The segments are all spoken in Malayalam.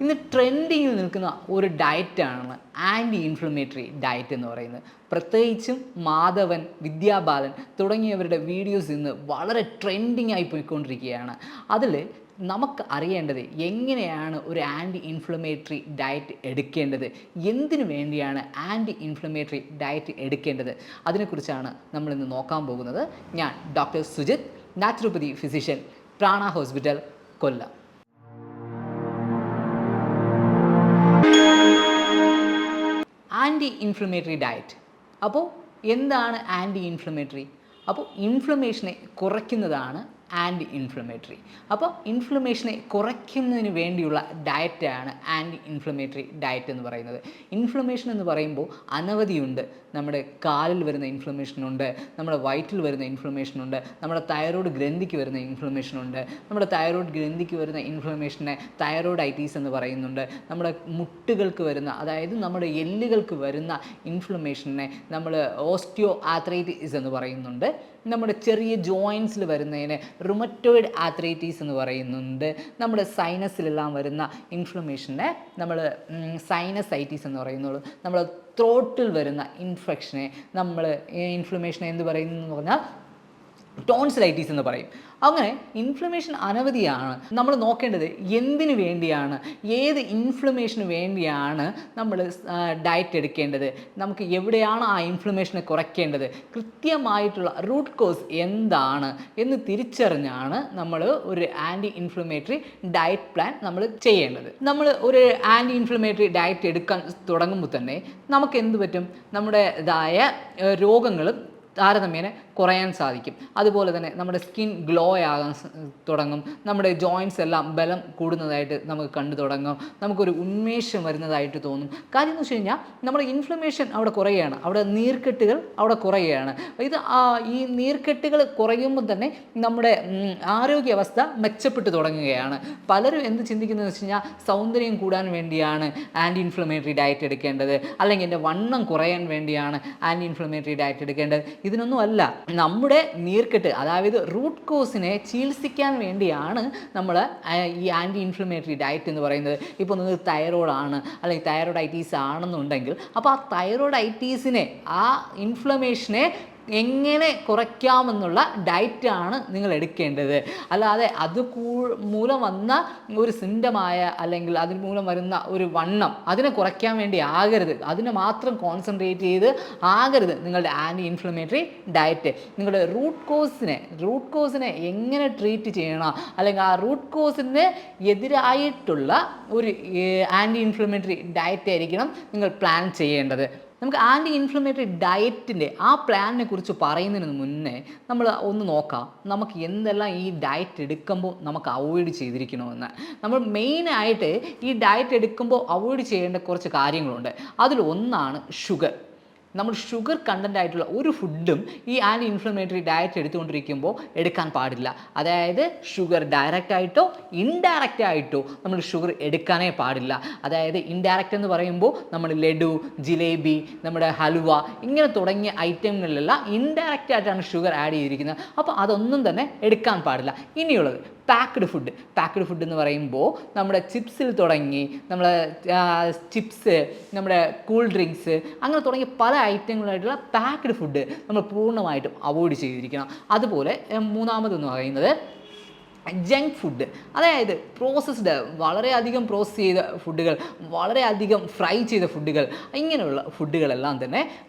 ഇന്ന് ട്രെൻഡിങ്ങിൽ നിൽക്കുന്ന ഒരു ഡയറ്റാണ് ആൻറ്റി ഇൻഫ്ലമേറ്ററി ഡയറ്റ് എന്ന് പറയുന്നത്. പ്രത്യേകിച്ചും മാധവൻ, വിദ്യാബാലൻ തുടങ്ങിയവരുടെ വീഡിയോസ് ഇന്ന് വളരെ ട്രെൻഡിങ് ആയി പോയിക്കൊണ്ടിരിക്കുകയാണ്. അതിൽ നമുക്ക് അറിയേണ്ടത് എങ്ങനെയാണ് ഒരു ആൻറ്റി ഇൻഫ്ലമേറ്ററി ഡയറ്റ് എടുക്കേണ്ടത്, എന്തിനു വേണ്ടിയാണ് ആൻറ്റി ഇൻഫ്ലമേറ്ററി ഡയറ്റ് എടുക്കേണ്ടത്, അതിനെക്കുറിച്ചാണ് നമ്മളിന്ന് നോക്കാൻ പോകുന്നത്. ഞാൻ doctor Sujith, naturopathy physician, Prana hospital, Kollam. Anti inflammatory diet. അപ്പോൾ എന്താണ് ആൻറ്റി ഇൻഫ്ലമേറ്ററി? അപ്പോൾ ഇൻഫ്ലമേഷനെ കുറയ്ക്കുന്നതാണ് ആൻറ്റി ഇൻഫ്ലമേറ്ററി. അപ്പോൾ ഇൻഫ്ലമേഷനെ കുറയ്ക്കുന്നതിന് വേണ്ടിയുള്ള ഡയറ്റാണ് ആൻറ്റി ഇൻഫ്ലമേറ്ററി ഡയറ്റ് എന്ന് പറയുന്നത്. ഇൻഫ്ലമേഷൻ എന്ന് പറയുമ്പോൾ അനവധിയുണ്ട്. നമ്മുടെ കാലിൽ വരുന്ന ഇൻഫ്ലമേഷനുണ്ട്, നമ്മുടെ വയറ്റിൽ വരുന്ന ഇൻഫ്ലമേഷനുണ്ട്, നമ്മുടെ തൈറോയ്ഡ് ഗ്രന്ഥിക്ക് വരുന്ന ഇൻഫ്ലമേഷനുണ്ട്. നമ്മുടെ തൈറോയ്ഡ് ഗ്രന്ഥിക്ക് വരുന്ന ഇൻഫ്ലമേഷനെ തൈറോയ്ഡൈറ്റീസ് എന്ന് പറയുന്നുണ്ട്. നമ്മുടെ മുട്ടുകൾക്ക് വരുന്ന, അതായത് നമ്മുടെ എല്ലുകൾക്ക് വരുന്ന ഇൻഫ്ലമേഷനെ നമ്മൾ ഓസ്റ്റിയോ ആർത്രൈറ്റിസ് എന്ന് പറയുന്നുണ്ട്. നമ്മുടെ ചെറിയ ജോയിൻസിൽ വരുന്നതിനെ റുമറ്റോയിഡ് ആർത്രൈറ്റീസ് എന്ന് പറയുന്നുണ്ട്. നമ്മുടെ സൈനസിലെല്ലാം വരുന്ന ഇൻഫ്ലമേഷനെ നമ്മൾ സൈനസൈറ്റീസ് എന്ന് പറയുന്നുള്ളൂ. നമ്മൾ ത്രോട്ടിൽ വരുന്ന ഇൻഫെക്ഷനെ നമ്മൾ ഇൻഫ്ലമേഷനെ എന്ത് പറയുന്നു എന്ന് പറഞ്ഞാൽ ടോൺസിലൈറ്റീസ് എന്ന് പറയും. അങ്ങനെ ഇൻഫ്ലമേഷൻ അനവധിയാണ്. നമ്മൾ നോക്കേണ്ടത് എന്തിനു വേണ്ടിയാണ്, ഏത് ഇൻഫ്ലമേഷന് വേണ്ടിയാണ് നമ്മൾ ഡയറ്റ് എടുക്കേണ്ടത്, നമുക്ക് എവിടെയാണ് ആ ഇൻഫ്ലമേഷനെ കുറയ്ക്കേണ്ടത്, കൃത്യമായിട്ടുള്ള റൂട്ട് കോസ് എന്താണ് എന്ന് തിരിച്ചറിഞ്ഞാണ് നമ്മൾ ഒരു ആൻറ്റി ഇൻഫ്ലമേറ്ററി ഡയറ്റ് പ്ലാൻ നമ്മൾ ചെയ്യേണ്ടത്. നമ്മൾ ഒരു ആൻറ്റി ഇൻഫ്ലമേറ്ററി ഡയറ്റ് എടുക്കാൻ തുടങ്ങുമ്പോൾ തന്നെ നമുക്ക് എന്ത് പറ്റും, നമ്മുടേതായ രോഗങ്ങളും താരതമ്യേന കുറയാൻ സാധിക്കും. അതുപോലെ തന്നെ നമ്മുടെ സ്കിൻ ഗ്ലോ ആകാൻ തുടങ്ങും. നമ്മുടെ ജോയിൻറ്റ്സ് എല്ലാം ബലം കൂടുന്നതായിട്ട് നമുക്ക് കണ്ടു തുടങ്ങും. നമുക്കൊരു ഉന്മേഷം വരുന്നതായിട്ട് തോന്നും. കാര്യം എന്ന് വെച്ച് കഴിഞ്ഞാൽ നമ്മുടെ ഇൻഫ്ലമേഷൻ അവിടെ കുറയുകയാണ്, അവിടെ നീർക്കെട്ടുകൾ അവിടെ കുറയുകയാണ്. ഈ നീർക്കെട്ടുകൾ കുറയുമ്പോൾ തന്നെ നമ്മുടെ ആരോഗ്യാവസ്ഥ മെച്ചപ്പെട്ടു തുടങ്ങുകയാണ്. പലരും എന്ത് ചിന്തിക്കുന്നതെന്ന് വെച്ച് കഴിഞ്ഞാൽ സൗന്ദര്യം കൂടാൻ വേണ്ടിയാണ് ആൻറ്റി ഇൻഫ്ലമേറ്ററി ഡയറ്റ് എടുക്കേണ്ടത്, അല്ലെങ്കിൽ എൻ്റെ വണ്ണം കുറയാൻ വേണ്ടിയാണ് ആൻറ്റി ഇൻഫ്ലമേറ്ററി ഡയറ്റ് എടുക്കേണ്ടത്. ഇതിനൊന്നും അല്ല. നമ്മുടെ നീർക്കെട്ട്, അതായത് റൂട്ട് കോസിനെ ചികിത്സിക്കാൻ വേണ്ടിയാണ് നമ്മൾ ഈ ആൻറ്റി ഇൻഫ്ലമേറ്ററി ഡയറ്റ് എന്ന് പറയുന്നത്. ഇപ്പോൾ നിങ്ങൾക്ക് തൈറോയ്ഡാണ് അല്ലെങ്കിൽ തൈറോയ്ഡൈറ്റീസ് ആണെന്നുണ്ടെങ്കിൽ, അപ്പോൾ ആ തൈറോയ്ഡൈറ്റീസിനെ, ആ ഇൻഫ്ലമേഷനെ എങ്ങനെ കുറയ്ക്കാമെന്നുള്ള ഡയറ്റാണ് നിങ്ങൾ എടുക്കേണ്ടത്. അല്ലാതെ അത് മൂലം വന്ന ഒരു സിംറ്റമായ അല്ലെങ്കിൽ അതിന് മൂലം വരുന്ന ഒരു വണ്ണം അതിനെ കുറയ്ക്കാൻ വേണ്ടി ആകരുത്, അതിനെ മാത്രം കോൺസെൻട്രേറ്റ് ചെയ്ത് ആകരുത് നിങ്ങളുടെ ആൻറ്റി ഇൻഫ്ലമേറ്ററി ഡയറ്റ്. നിങ്ങളുടെ റൂട്ട് കോസിനെ എങ്ങനെ ട്രീറ്റ് ചെയ്യണം, അല്ലെങ്കിൽ ആ റൂട്ട് കോസിന് എതിരായിട്ടുള്ള ഒരു ആൻറ്റി ഇൻഫ്ലമേറ്ററി ഡയറ്റ് ആയിരിക്കണം നിങ്ങൾ പ്ലാൻ ചെയ്യേണ്ടത്. നമുക്ക് ആൻറ്റി ഇൻഫ്ലമേറ്ററി ഡയറ്റിൻ്റെ ആ പ്ലാനിനെ കുറിച്ച് പറയുന്നതിന് മുന്നേ നമ്മൾ ഒന്ന് നോക്കാം, നമുക്ക് എന്തെല്ലാം ഈ ഡയറ്റ് എടുക്കുമ്പോൾ നമുക്ക് അവോയ്ഡ് ചെയ്തിരിക്കണമെന്ന്. നമ്മൾ മെയിനായിട്ട് ഈ ഡയറ്റ് എടുക്കുമ്പോൾ അവോയ്ഡ് ചെയ്യേണ്ട കുറച്ച് കാര്യങ്ങളുണ്ട്. അതിലൊന്നാണ് ഷുഗർ. നമ്മൾ ഷുഗർ കണ്ടൻ്റ് ആയിട്ടുള്ള ഒരു ഫുഡും ഈ ആൻറ്റി ഇൻഫ്ലമേറ്ററി ഡയറ്റ് എടുത്തുകൊണ്ടിരിക്കുമ്പോൾ എടുക്കാൻ പാടില്ല. അതായത് ഷുഗർ ഡയറക്റ്റ് ആയിട്ടോ ഇൻഡയറക്റ്റ് ആയിട്ടോ നമ്മൾ ഷുഗർ എടുക്കാനേ പാടില്ല. അതായത് ഇൻഡയറക്റ്റ് എന്ന് പറയുമ്പോൾ നമ്മൾ ലഡു, ജിലേബി, നമ്മുടെ ഹലുവ ഇങ്ങനെ തുടങ്ങിയ ഐറ്റങ്ങളിലെല്ലാം ഇൻഡയറക്റ്റ് ആയിട്ടാണ് ഷുഗർ ആഡ് ചെയ്തിരിക്കുന്നത്. അപ്പോൾ അതൊന്നും തന്നെ എടുക്കാൻ പാടില്ല. ഇനിയുള്ളത് പാക്ക്ഡ് ഫുഡ് എന്ന് പറയുമ്പോൾ നമ്മുടെ ചിപ്സിൽ തുടങ്ങി നമ്മുടെ ചിപ്സ്, നമ്മുടെ കൂൾ ഡ്രിങ്ക്സ്, അങ്ങനെ തുടങ്ങിയ പല ഐറ്റങ്ങളായിട്ടുള്ള പാക്ക്ഡ് ഫുഡ് നമ്മൾ പൂർണ്ണമായിട്ടും അവോയ്ഡ് ചെയ്തിരിക്കണം. അതുപോലെ മൂന്നാമതെന്ന് പറയുന്നത് ജങ്ക് ഫുഡ്, അതായത് പ്രോസസ്ഡ്, വളരെയധികം പ്രോസസ്സ് ചെയ്ത ഫുഡുകൾ, വളരെയധികം ഫ്രൈ ചെയ്ത ഫുഡുകൾ, ഇങ്ങനെയുള്ള ഫുഡുകളെല്ലാം തന്നെ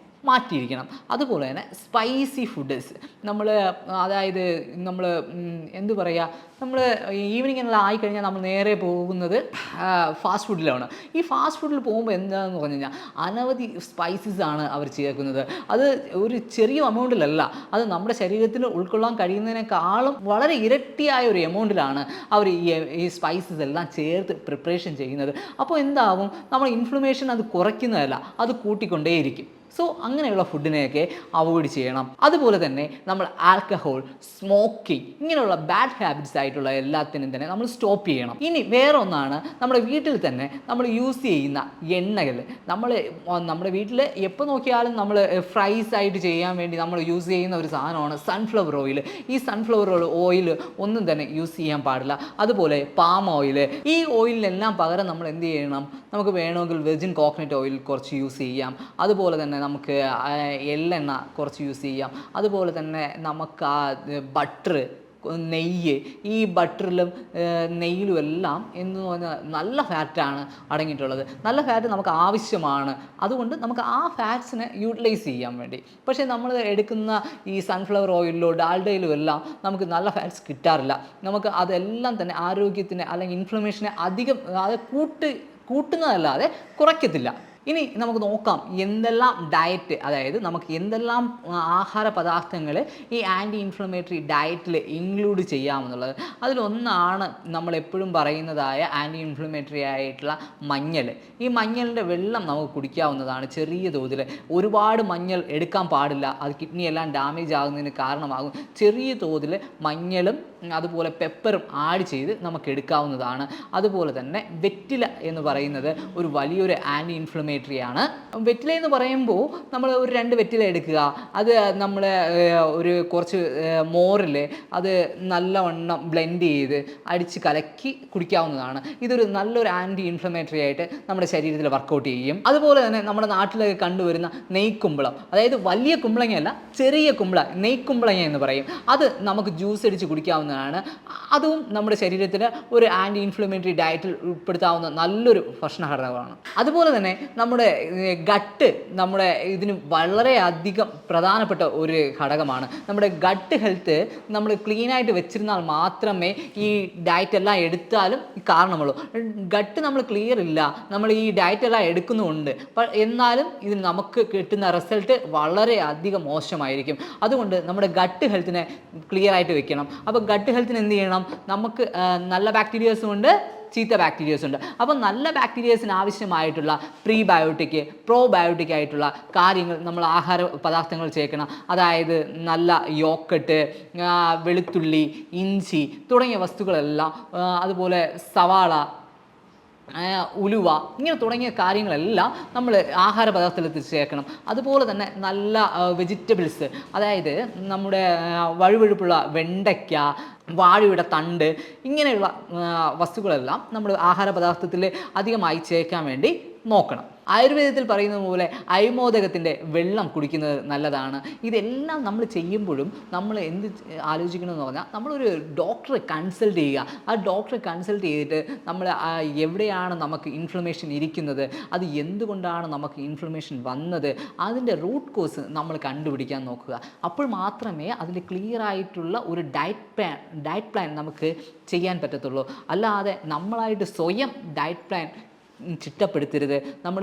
മാറ്റിയിരിക്കണം. അതുപോലെ തന്നെ സ്പൈസി ഫുഡ്സ് അതായത് നമ്മൾ എന്തു പറയുക, നമ്മൾ ഈവനിങ്ങെല്ലാം ആയിക്കഴിഞ്ഞാൽ നമ്മൾ നേരെ പോകുന്നത് ഫാസ്റ്റ് ഫുഡിലാണ്. ഈ ഫാസ്റ്റ് ഫുഡിൽ പോകുമ്പോൾ എന്താണെന്ന് പറഞ്ഞു കഴിഞ്ഞാൽ അനവധി സ്പൈസസ് ആണ് അവർ ചേർക്കുന്നത്. അത് ഒരു ചെറിയ എമൗണ്ടിലല്ല, അത് നമ്മുടെ ശരീരത്തിൽ ഉൾക്കൊള്ളാൻ കഴിയുന്നതിനേക്കാളും വളരെ ഇരട്ടിയായ ഒരു എമൗണ്ടിലാണ് അവർ ഈ സ്പൈസസ് എല്ലാം ചേർത്ത് പ്രിപ്പറേഷൻ ചെയ്യുന്നത്. അപ്പോൾ എന്താകും, നമ്മൾ ഇൻഫ്ലമേഷൻ അത് കുറയ്ക്കുന്നതല്ല, അത് കൂട്ടിക്കൊണ്ടേയിരിക്കും. സോ അങ്ങനെയുള്ള ഫുഡിനെയൊക്കെ അവോയ്ഡ് ചെയ്യണം. അതുപോലെ തന്നെ നമ്മൾ ആൽക്കഹോൾ, സ്മോക്കിംഗ് ഇങ്ങനെയുള്ള ബാഡ് ഹാബിറ്റ്സ് ആയിട്ടുള്ള എല്ലാത്തിനും തന്നെ നമ്മൾ സ്റ്റോപ്പ് ചെയ്യണം. ഇനി വേറെ ഒന്നാണ്, നമ്മുടെ വീട്ടിൽ തന്നെ നമ്മൾ യൂസ് ചെയ്യുന്ന എണ്ണകൾ. നമ്മുടെ വീട്ടിൽ എപ്പോൾ നോക്കിയാലും നമ്മൾ ഫ്രൈസ് ആയിട്ട് ചെയ്യാൻ വേണ്ടി നമ്മൾ യൂസ് ചെയ്യുന്ന ഒരു സാധനമാണ് സൺഫ്ലവർ ഓയിൽ. ഈ സൺഫ്ലവർ ഓയിൽ ഒന്നും തന്നെ യൂസ് ചെയ്യാൻ പാടില്ല. അതുപോലെ പാം ഓയിൽ, ഈ ഓയിലിനെല്ലാം പകരം നമ്മൾ എന്ത് ചെയ്യണം, നമുക്ക് വേണമെങ്കിൽ വെർജിൻ കോക്കനട്ട് ഓയിൽ കുറച്ച് യൂസ് ചെയ്യാം. അതുപോലെ തന്നെ നമുക്ക് എള്ളെണ്ണ കുറച്ച് യൂസ് ചെയ്യാം. അതുപോലെ തന്നെ നമുക്ക് ബട്ടർ, നെയ്യ്, ഈ ബട്ടറിലും നെയ്യിലും എല്ലാം എന്ന് പറഞ്ഞാൽ നല്ല ഫാറ്റാണ് അടങ്ങിയിട്ടുള്ളത്. നല്ല ഫാറ്റ് നമുക്ക് ആവശ്യമാണ്. അതുകൊണ്ട് നമുക്ക് ആ ഫാറ്റ്സിനെ യൂട്ടിലൈസ് ചെയ്യാൻ വേണ്ടി. പക്ഷേ നമ്മൾ എടുക്കുന്ന ഈ സൺഫ്ലവർ ഓയിലിലോ ഡാൽഡയിലും എല്ലാം നമുക്ക് നല്ല ഫാറ്റ്സ് കിട്ടാറില്ല. നമുക്ക് അതെല്ലാം തന്നെ ആരോഗ്യത്തിന് അല്ലെങ്കിൽ ഇൻഫ്ലമേഷനെ അധികം കൂട്ടുന്നതല്ലാതെ കുറയ്ക്കത്തില്ല. ഇനി നമുക്ക് നോക്കാം എന്തെല്ലാം ഡയറ്റ്, അതായത് നമുക്ക് എന്തെല്ലാം ആഹാര പദാർത്ഥങ്ങൾ ഈ ആൻറ്റി ഇൻഫ്ലമേറ്ററി ഡയറ്റിൽ ഇൻക്ലൂഡ് ചെയ്യാമെന്നുള്ളത്. അതിലൊന്നാണ് നമ്മളെപ്പോഴും പറയുന്നതായ ആൻറ്റി ഇൻഫ്ലമേറ്ററി ആയിട്ടുള്ള മഞ്ഞൾ. ഈ മഞ്ഞളിൻ്റെ വെള്ളം നമുക്ക് കുടിക്കാവുന്നതാണ് ചെറിയ തോതിൽ. ഒരുപാട് മഞ്ഞൾ എടുക്കാൻ പാടില്ല, അത് കിഡ്നി എല്ലാം ഡാമേജ് ആകുന്നതിന് കാരണമാകും. ചെറിയ തോതിൽ മഞ്ഞളും അതുപോലെ പെപ്പറും ആഡ് ചെയ്ത് നമുക്ക് എടുക്കാവുന്നതാണ്. അതുപോലെ തന്നെ വെറ്റില എന്ന് പറയുന്നത് ഒരു വലിയൊരു ആൻറ്റി ഇൻഫ്ലമേറ്ററി ആണ്. വെറ്റില എന്ന് പറയുമ്പോൾ നമ്മൾ ഒരു 2 വെറ്റില എടുക്കുക, അത് നമ്മൾ ഒരു കുറച്ച് മോറിൽ അത് നല്ലവണ്ണം ബ്ലെൻഡ് ചെയ്ത് അടിച്ച് കലക്കി കുടിക്കാവുന്നതാണ്. ഇതൊരു നല്ലൊരു ആൻറ്റി ഇൻഫ്ലമേറ്ററി ആയിട്ട് നമ്മുടെ ശരീരത്തിൽ വർക്കൗട്ട് ചെയ്യും. അതുപോലെ തന്നെ നമ്മുടെ നാട്ടിലൊക്കെ കണ്ടുവരുന്ന നെയ്ക്കുമ്പളം, അതായത് വലിയ കുമ്പളങ്ങയല്ല, ചെറിയ നെയ്ക്കുമ്പളങ്ങ എന്ന് പറയും, അത് നമുക്ക് ജ്യൂസ് അടിച്ച് കുടിക്കാവുന്നതാണ്. അതും നമ്മുടെ ശരീരത്തിൽ ഒരു ആൻറ്റി ഇൻഫ്ലമേറ്ററി ഡയറ്റിൽ ഉൾപ്പെടുത്താവുന്ന നല്ലൊരു ഭക്ഷണഘടകമാണ്. അതുപോലെ തന്നെ നമ്മുടെ ഗട്ട് നമ്മുടെ ഇതിന് വളരെയധികം പ്രധാനപ്പെട്ട ഒരു ഘടകമാണ്. നമ്മുടെ ഗട്ട് ഹെൽത്ത് നമ്മൾ ക്ലീനായിട്ട് വെച്ചിരുന്നാൽ മാത്രമേ ഈ ഡയറ്റ് എല്ലാം എടുത്താലും കാരണമുള്ളൂ. ഗട്ട് നമ്മൾ ക്ലിയർ ഇല്ല, നമ്മൾ ഈ ഡയറ്റ് എല്ലാം എടുക്കുന്നുമുണ്ട്, എന്നാലും ഇതിന് നമുക്ക് കിട്ടുന്ന റിസൾട്ട് വളരെയധികം മോശമായിരിക്കും. അതുകൊണ്ട് നമ്മുടെ ഗട്ട് ഹെൽത്തിനെ ക്ലിയർ ആയിട്ട് വെക്കണം. അപ്പോൾ ഗട്ട് ഹെൽത്തിന് എന്ത് ചെയ്യണം, നമുക്ക് നല്ല ബാക്ടീരിയാസും ഉണ്ട്, ചീത്ത ബാക്ടീരിയാസ് ഉണ്ട്. അപ്പോൾ നല്ല ബാക്ടീരിയാസിന് ആവശ്യമായിട്ടുള്ള പ്രീബയോട്ടിക്, പ്രോബയോട്ടിക് ആയിട്ടുള്ള കാര്യങ്ങൾ നമ്മൾ ആഹാര പദാർത്ഥങ്ങൾ ചേർക്കണം. അതായത് നല്ല യോക്കട്ട്, വെളുത്തുള്ളി, ഇഞ്ചി തുടങ്ങിയ വസ്തുക്കളെല്ലാം, അതുപോലെ സവാള, ഉലുവ ഇങ്ങനെ തുടങ്ങിയ കാര്യങ്ങളെല്ലാം നമ്മൾ ആഹാര പദാർത്ഥത്തിൽ ചേർക്കണം. അതുപോലെ തന്നെ നല്ല വെജിറ്റബിൾസ്, അതായത് നമ്മുടെ വഴുവഴുപ്പുള്ള വെണ്ടയ്ക്ക, വാഴയുടെ തണ്ട് ഇങ്ങനെയുള്ള വസ്തുക്കളെല്ലാം നമ്മൾ ആഹാര പദാർത്ഥത്തിൽ അധികമായി ചേർക്കാൻ വേണ്ടി നോക്കണം. ആയുർവേദത്തിൽ പറയുന്നത് പോലെ അയമോദകത്തിൻ്റെ വെള്ളം കുടിക്കുന്നത് നല്ലതാണ്. ഇതെല്ലാം നമ്മൾ ചെയ്യുമ്പോഴും നമ്മൾ എന്ത് ആലോചിക്കണമെന്ന് പറഞ്ഞാൽ, നമ്മളൊരു ഡോക്ടറെ കൺസൾട്ട് ചെയ്യുക. ആ ഡോക്ടറെ കൺസൾട്ട് ചെയ്തിട്ട് നമ്മൾ എവിടെയാണ് നമുക്ക് ഇൻഫ്ലമേഷൻ ഇരിക്കുന്നത്, അത് എന്തുകൊണ്ടാണ് നമുക്ക് ഇൻഫ്ലമേഷൻ വന്നത്, അതിൻ്റെ റൂട്ട് കോസ് നമ്മൾ കണ്ടുപിടിക്കാൻ നോക്കുക. അപ്പോൾ മാത്രമേ അതിൽ ക്ലിയർ ആയിട്ടുള്ള ഒരു ഡയറ്റ് പ്ലാൻ നമുക്ക് ചെയ്യാൻ പറ്റത്തുള്ളൂ. അല്ലാതെ നമ്മളായിട്ട് സ്വയം ഡയറ്റ് പ്ലാൻ ചിട്ടപ്പെടുത്തരുത്. നമ്മൾ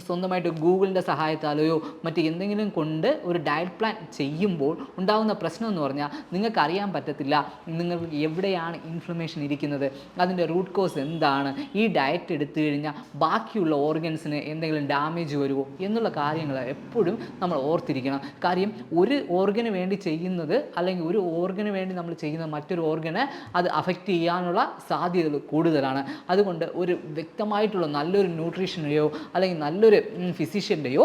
സ്വന്തമായിട്ട് ഗൂഗിളിൻ്റെ സഹായത്താലെയോ മറ്റ് എന്തെങ്കിലും കൊണ്ട് ഒരു ഡയറ്റ് പ്ലാൻ ചെയ്യുമ്പോൾ ഉണ്ടാകുന്ന പ്രശ്നം എന്ന് പറഞ്ഞാൽ, നിങ്ങൾക്കറിയാൻ പറ്റത്തില്ല നിങ്ങൾക്ക് എവിടെയാണ് ഇൻഫ്ലമേഷൻ ഇരിക്കുന്നത്, അതിൻ്റെ റൂട്ട് കോസ് എന്താണ്, ഈ ഡയറ്റ് എടുത്തു കഴിഞ്ഞാൽ ബാക്കിയുള്ള ഓർഗൻസിന് എന്തെങ്കിലും ഡാമേജ് വരുമോ എന്നുള്ള കാര്യങ്ങൾ എപ്പോഴും നമ്മൾ ഓർത്തിരിക്കണം. കാര്യം ഒരു ഓർഗന് വേണ്ടി ചെയ്യുന്നത്, അല്ലെങ്കിൽ ഒരു ഓർഗന് വേണ്ടി നമ്മൾ ചെയ്യുന്ന മറ്റൊരു ഓർഗനെ അത് അഫക്റ്റ് ചെയ്യാനുള്ള സാധ്യതകൾ കൂടുതലാണ്. അതുകൊണ്ട് ഒരു വ്യക്തമായിട്ടുള്ള നല്ലൊരു ന്യൂട്രീഷനെയോ അല്ലെങ്കിൽ നല്ലൊരു ഫിസിഷ്യൻ്റെയോ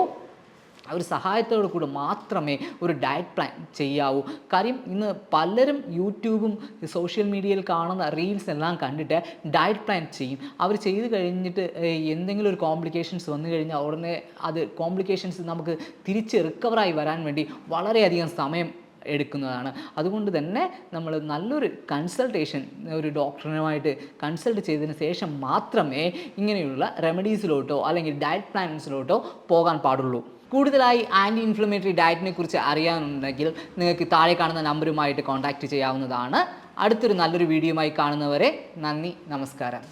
ഒരു സഹായത്തോടു കൂടി മാത്രമേ ഒരു ഡയറ്റ് പ്ലാൻ ചെയ്യാവൂ. കാര്യം ഇന്ന് പലരും യൂട്യൂബും സോഷ്യൽ മീഡിയയിൽ കാണുന്ന റീൽസ് എല്ലാം കണ്ടിട്ട് ഡയറ്റ് പ്ലാൻ ചെയ്യും. അവർ ചെയ്ത് കഴിഞ്ഞിട്ട് എന്തെങ്കിലും ഒരു കോംപ്ലിക്കേഷൻസ് വന്നു കഴിഞ്ഞാൽ ഉടനെ അത് കോംപ്ലിക്കേഷൻസ് നമുക്ക് തിരിച്ച് റിക്കവറായി വരാൻ വേണ്ടി വളരെയധികം സമയം എടുക്കുന്നതാണ്. അതുകൊണ്ട് തന്നെ നമ്മൾ നല്ലൊരു കൺസൾട്ടേഷൻ ഒരു ഡോക്ടറുമായിട്ട് കൺസൾട്ട് ചെയ്തതിന് ശേഷം മാത്രമേ ഇങ്ങനെയുള്ള റെമഡീസിലോട്ടോ അല്ലെങ്കിൽ ഡയറ്റ് പ്ലാൻസിലോട്ടോ പോകാൻ പാടുള്ളൂ. കൂടുതലായി ആൻറ്റി ഇൻഫ്ലമേറ്ററി ഡയറ്റിനെ കുറിച്ച് അറിയാനുണ്ടെങ്കിൽ നിങ്ങൾക്ക് താഴെ കാണുന്ന നമ്പറുമായിട്ട് കോൺടാക്റ്റ് ചെയ്യാവുന്നതാണ്. അടുത്തൊരു നല്ലൊരു വീഡിയോയുമായി കാണുന്നവരെ നന്ദി, നമസ്കാരം.